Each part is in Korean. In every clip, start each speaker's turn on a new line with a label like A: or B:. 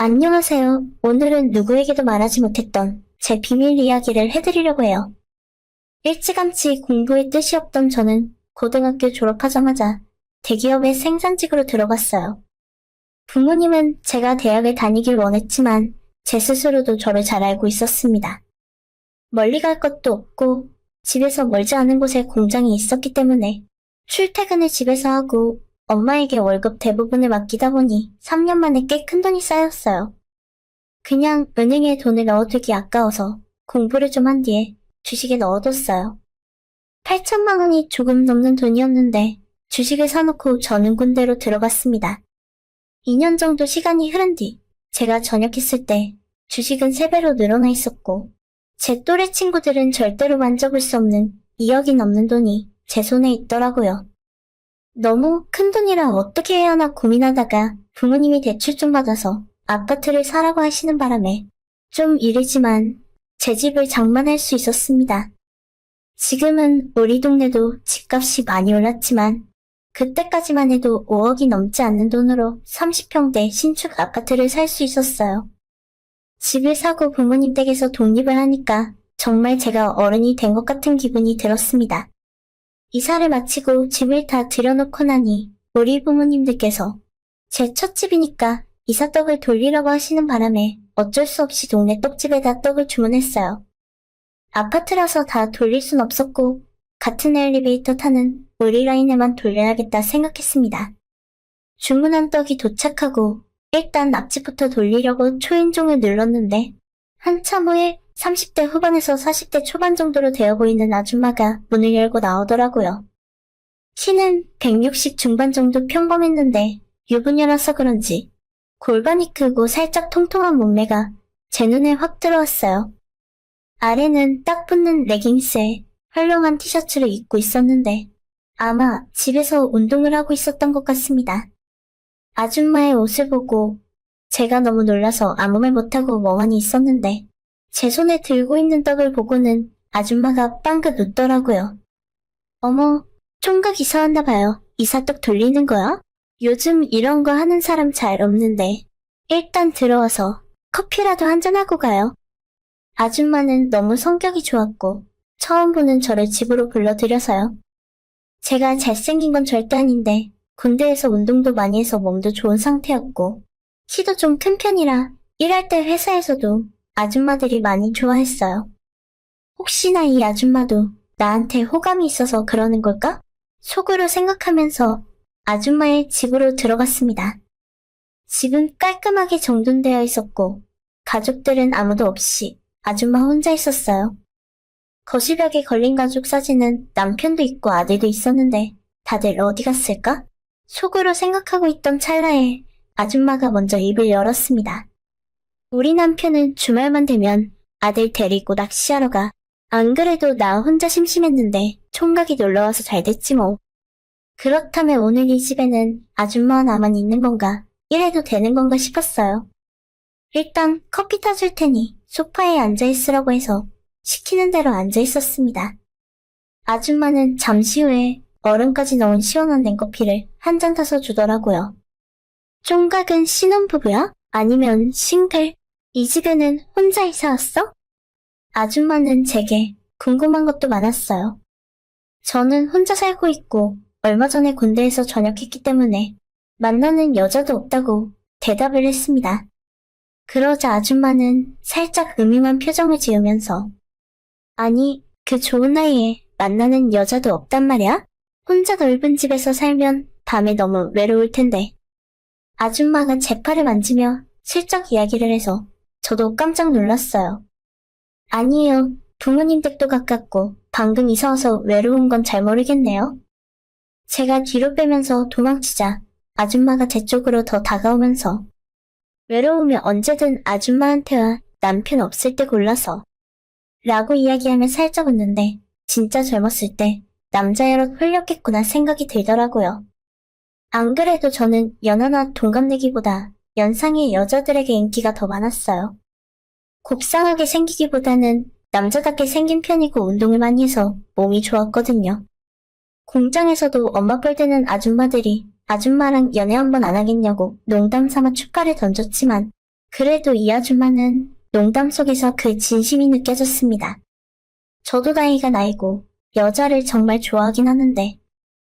A: 안녕하세요. 오늘은 누구에게도 말하지 못했던 제 비밀 이야기를 해드리려고 해요. 일찌감치 공부에 뜻이 없던 저는 고등학교 졸업하자마자 대기업의 생산직으로 들어갔어요. 부모님은 제가 대학을 다니길 원했지만 제 스스로도 저를 잘 알고 있었습니다. 멀리 갈 것도 없고 집에서 멀지 않은 곳에 공장이 있었기 때문에 출퇴근을 집에서 하고 엄마에게 월급 대부분을 맡기다 보니 3년 만에 꽤 큰 돈이 쌓였어요. 그냥 은행에 돈을 넣어두기 아까워서 공부를 좀 한 뒤에 주식에 넣어뒀어요. 8천만 원이 조금 넘는 돈이었는데 주식을 사놓고 저는 군대로 들어갔습니다. 2년 정도 시간이 흐른 뒤 제가 전역했을 때 주식은 3배로 늘어나 있었고 제 또래 친구들은 절대로 만져볼 수 없는 2억이 넘는 돈이 제 손에 있더라고요. 너무 큰 돈이라 어떻게 해야 하나 고민하다가 부모님이 대출 좀 받아서 아파트를 사라고 하시는 바람에 좀 이르지만 제 집을 장만할 수 있었습니다. 지금은 우리 동네도 집값이 많이 올랐지만 그때까지만 해도 5억이 넘지 않는 돈으로 30평대 신축 아파트를 살 수 있었어요. 집을 사고 부모님 댁에서 독립을 하니까 정말 제가 어른이 된 것 같은 기분이 들었습니다. 이사를 마치고 집을 다 들여놓고 나니 우리 부모님들께서 제 첫 집이니까 이삿떡을 돌리라고 하시는 바람에 어쩔 수 없이 동네 떡집에다 떡을 주문했어요. 아파트라서 다 돌릴 순 없었고 같은 엘리베이터 타는 우리 라인에만 돌려야겠다 생각했습니다. 주문한 떡이 도착하고 일단 납치부터 돌리려고 초인종을 눌렀는데 한참 후에 30대 후반에서 40대 초반 정도로 되어 보이는 아줌마가 문을 열고 나오더라고요. 키는 160 중반 정도 평범했는데 유부녀라서 그런지 골반이 크고 살짝 통통한 몸매가 제 눈에 확 들어왔어요. 아래는 딱 붙는 레깅스에 헐렁한 티셔츠를 입고 있었는데 아마 집에서 운동을 하고 있었던 것 같습니다. 아줌마의 옷을 보고 제가 너무 놀라서 아무 말 못하고 멍하니 있었는데 제 손에 들고 있는 떡을 보고는 아줌마가 빵긋 웃더라고요. 어머, 총각 이사왔나 봐요. 이사떡 돌리는 거야? 요즘 이런 거 하는 사람 잘 없는데 일단 들어와서 커피라도 한잔하고 가요. 아줌마는 너무 성격이 좋았고 처음 보는 저를 집으로 불러들여서요. 제가 잘생긴 건 절대 아닌데 군대에서 운동도 많이 해서 몸도 좋은 상태였고 키도 좀 큰 편이라 일할 때 회사에서도 아줌마들이 많이 좋아했어요. 혹시나 이 아줌마도 나한테 호감이 있어서 그러는 걸까? 속으로 생각하면서 아줌마의 집으로 들어갔습니다. 집은 깔끔하게 정돈되어 있었고 가족들은 아무도 없이 아줌마 혼자 있었어요. 거실벽에 걸린 가족 사진은 남편도 있고 아들도 있었는데 다들 어디 갔을까? 속으로 생각하고 있던 찰나에 아줌마가 먼저 입을 열었습니다. 우리 남편은 주말만 되면 아들 데리고 낚시하러 가. 안 그래도 나 혼자 심심했는데 총각이 놀러와서 잘 됐지 뭐. 그렇다면 오늘 이 집에는 아줌마와 나만 있는 건가? 이래도 되는 건가 싶었어요. 일단 커피 타줄 테니 소파에 앉아있으라고 해서 시키는 대로 앉아있었습니다. 아줌마는 잠시 후에 얼음까지 넣은 시원한 냉커피를 한 잔 타서 주더라고요. 총각은 신혼부부야? 아니면 싱글? 이 집에는 혼자 이사 왔어? 아줌마는 제게 궁금한 것도 많았어요. 저는 혼자 살고 있고 얼마 전에 군대에서 전역했기 때문에 만나는 여자도 없다고 대답을 했습니다. 그러자 아줌마는 살짝 음흉한 표정을 지으면서 아니, 그 좋은 나이에 만나는 여자도 없단 말이야? 혼자 넓은 집에서 살면 밤에 너무 외로울 텐데. 아줌마가 제 팔을 만지며 슬쩍 이야기를 해서 저도 깜짝 놀랐어요. 아니에요. 부모님 댁도 가깝고 방금 이사 와서 외로운 건 잘 모르겠네요. 제가 뒤로 빼면서 도망치자 아줌마가 제 쪽으로 더 다가오면서 외로우면 언제든 아줌마한테 와. 남편 없을 때 골라서 라고 이야기하며 살짝 웃는데 진짜 젊었을 때 남자애로 홀렸겠구나 생각이 들더라고요. 안 그래도 저는 연하나 동갑내기보다 연상의 여자들에게 인기가 더 많았어요. 곱상하게 생기기보다는 남자답게 생긴 편이고 운동을 많이 해서 몸이 좋았거든요. 공장에서도 엄마 뻘 되는 아줌마들이 아줌마랑 연애 한번 안 하겠냐고 농담 삼아 축가를 던졌지만 그래도 이 아줌마는 농담 속에서 그 진심이 느껴졌습니다. 저도 나이가 나이고 여자를 정말 좋아하긴 하는데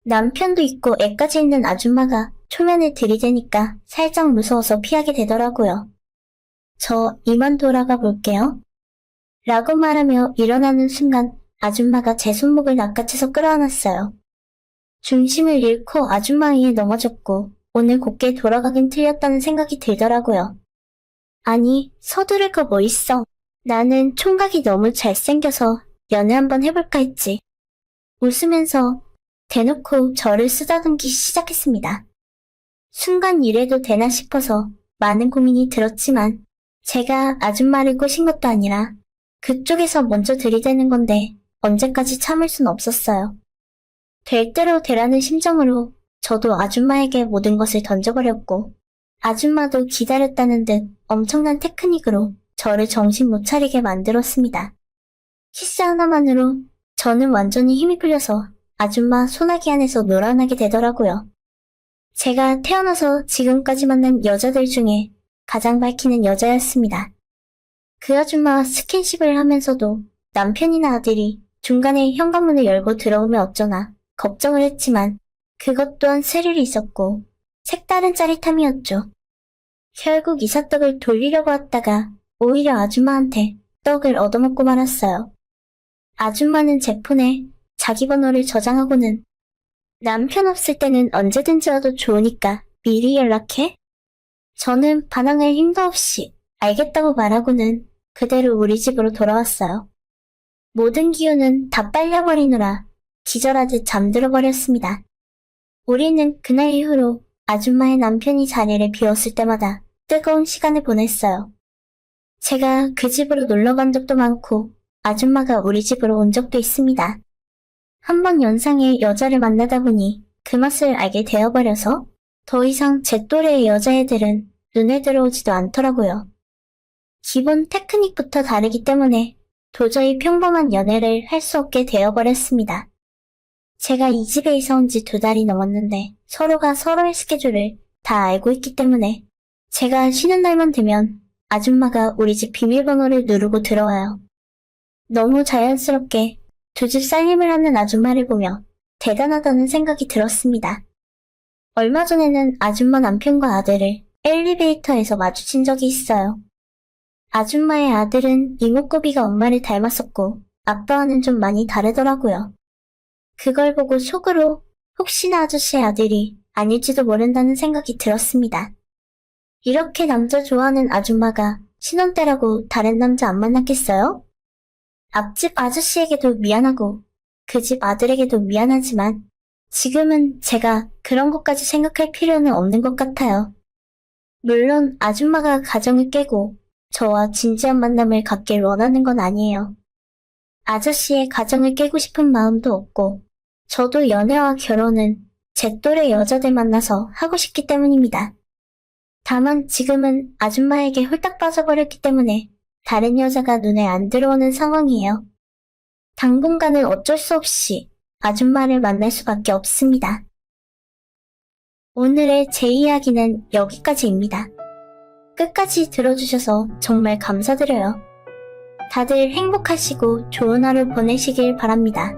A: 남편도 있고 애까지 있는 아줌마가 초면에 들이대니까 살짝 무서워서 피하게 되더라고요. 저 이만 돌아가 볼게요. 라고 말하며 일어나는 순간 아줌마가 제 손목을 낚아채서 끌어안았어요. 중심을 잃고 아줌마 위에 넘어졌고 오늘 곱게 돌아가긴 틀렸다는 생각이 들더라고요. 아니, 서두를 거 뭐 있어. 나는 총각이 너무 잘생겨서 연애 한번 해볼까 했지. 웃으면서 대놓고 저를 쓰다듬기 시작했습니다. 순간 이래도 되나 싶어서 많은 고민이 들었지만 제가 아줌마를 꼬신 것도 아니라 그쪽에서 먼저 들이대는 건데 언제까지 참을 순 없었어요. 될 대로 되라는 심정으로 저도 아줌마에게 모든 것을 던져버렸고 아줌마도 기다렸다는 듯 엄청난 테크닉으로 저를 정신 못 차리게 만들었습니다. 키스 하나만으로 저는 완전히 힘이 풀려서 아줌마 소나기 안에서 놀아나게 되더라고요. 제가 태어나서 지금까지 만난 여자들 중에 가장 밝히는 여자였습니다. 그 아줌마와 스킨십을 하면서도 남편이나 아들이 중간에 현관문을 열고 들어오면 어쩌나 걱정을 했지만 그것 또한 스릴이 있었고 색다른 짜릿함이었죠. 결국 이삿떡을 돌리려고 했다가 오히려 아줌마한테 떡을 얻어먹고 말았어요. 아줌마는 제 폰에 자기 번호를 저장하고는 남편 없을 때는 언제든지 와도 좋으니까 미리 연락해? 저는 반항할 힘도 없이 알겠다고 말하고는 그대로 우리 집으로 돌아왔어요. 모든 기운은 다 빨려버리느라 기절하듯 잠들어 버렸습니다. 우리는 그날 이후로 아줌마의 남편이 자리를 비웠을 때마다 뜨거운 시간을 보냈어요. 제가 그 집으로 놀러 간 적도 많고 아줌마가 우리 집으로 온 적도 있습니다. 한 번 연상의 여자를 만나다 보니 그 맛을 알게 되어버려서 더 이상 제 또래의 여자애들은 눈에 들어오지도 않더라고요. 기본 테크닉부터 다르기 때문에 도저히 평범한 연애를 할 수 없게 되어버렸습니다. 제가 이 집에 이사 온 지 2달이 넘었는데 서로가 서로의 스케줄을 다 알고 있기 때문에 제가 쉬는 날만 되면 아줌마가 우리 집 비밀번호를 누르고 들어와요. 너무 자연스럽게 두 집 살림을 하는 아줌마를 보며 대단하다는 생각이 들었습니다. 얼마 전에는 아줌마 남편과 아들을 엘리베이터에서 마주친 적이 있어요. 아줌마의 아들은 이목구비가 엄마를 닮았었고 아빠와는 좀 많이 다르더라고요. 그걸 보고 속으로 혹시나 아저씨의 아들이 아닐지도 모른다는 생각이 들었습니다. 이렇게 남자 좋아하는 아줌마가 신혼 때라고 다른 남자 안 만났겠어요? 앞집 아저씨에게도 미안하고 그 집 아들에게도 미안하지만 지금은 제가 그런 것까지 생각할 필요는 없는 것 같아요. 물론 아줌마가 가정을 깨고 저와 진지한 만남을 갖길 원하는 건 아니에요. 아저씨의 가정을 깨고 싶은 마음도 없고 저도 연애와 결혼은 제 또래 여자들 만나서 하고 싶기 때문입니다. 다만 지금은 아줌마에게 홀딱 빠져버렸기 때문에 다른 여자가 눈에 안 들어오는 상황이에요. 당분간은 어쩔 수 없이 아줌마를 만날 수밖에 없습니다. 오늘의 제 이야기는 여기까지입니다. 끝까지 들어주셔서 정말 감사드려요. 다들 행복하시고 좋은 하루 보내시길 바랍니다.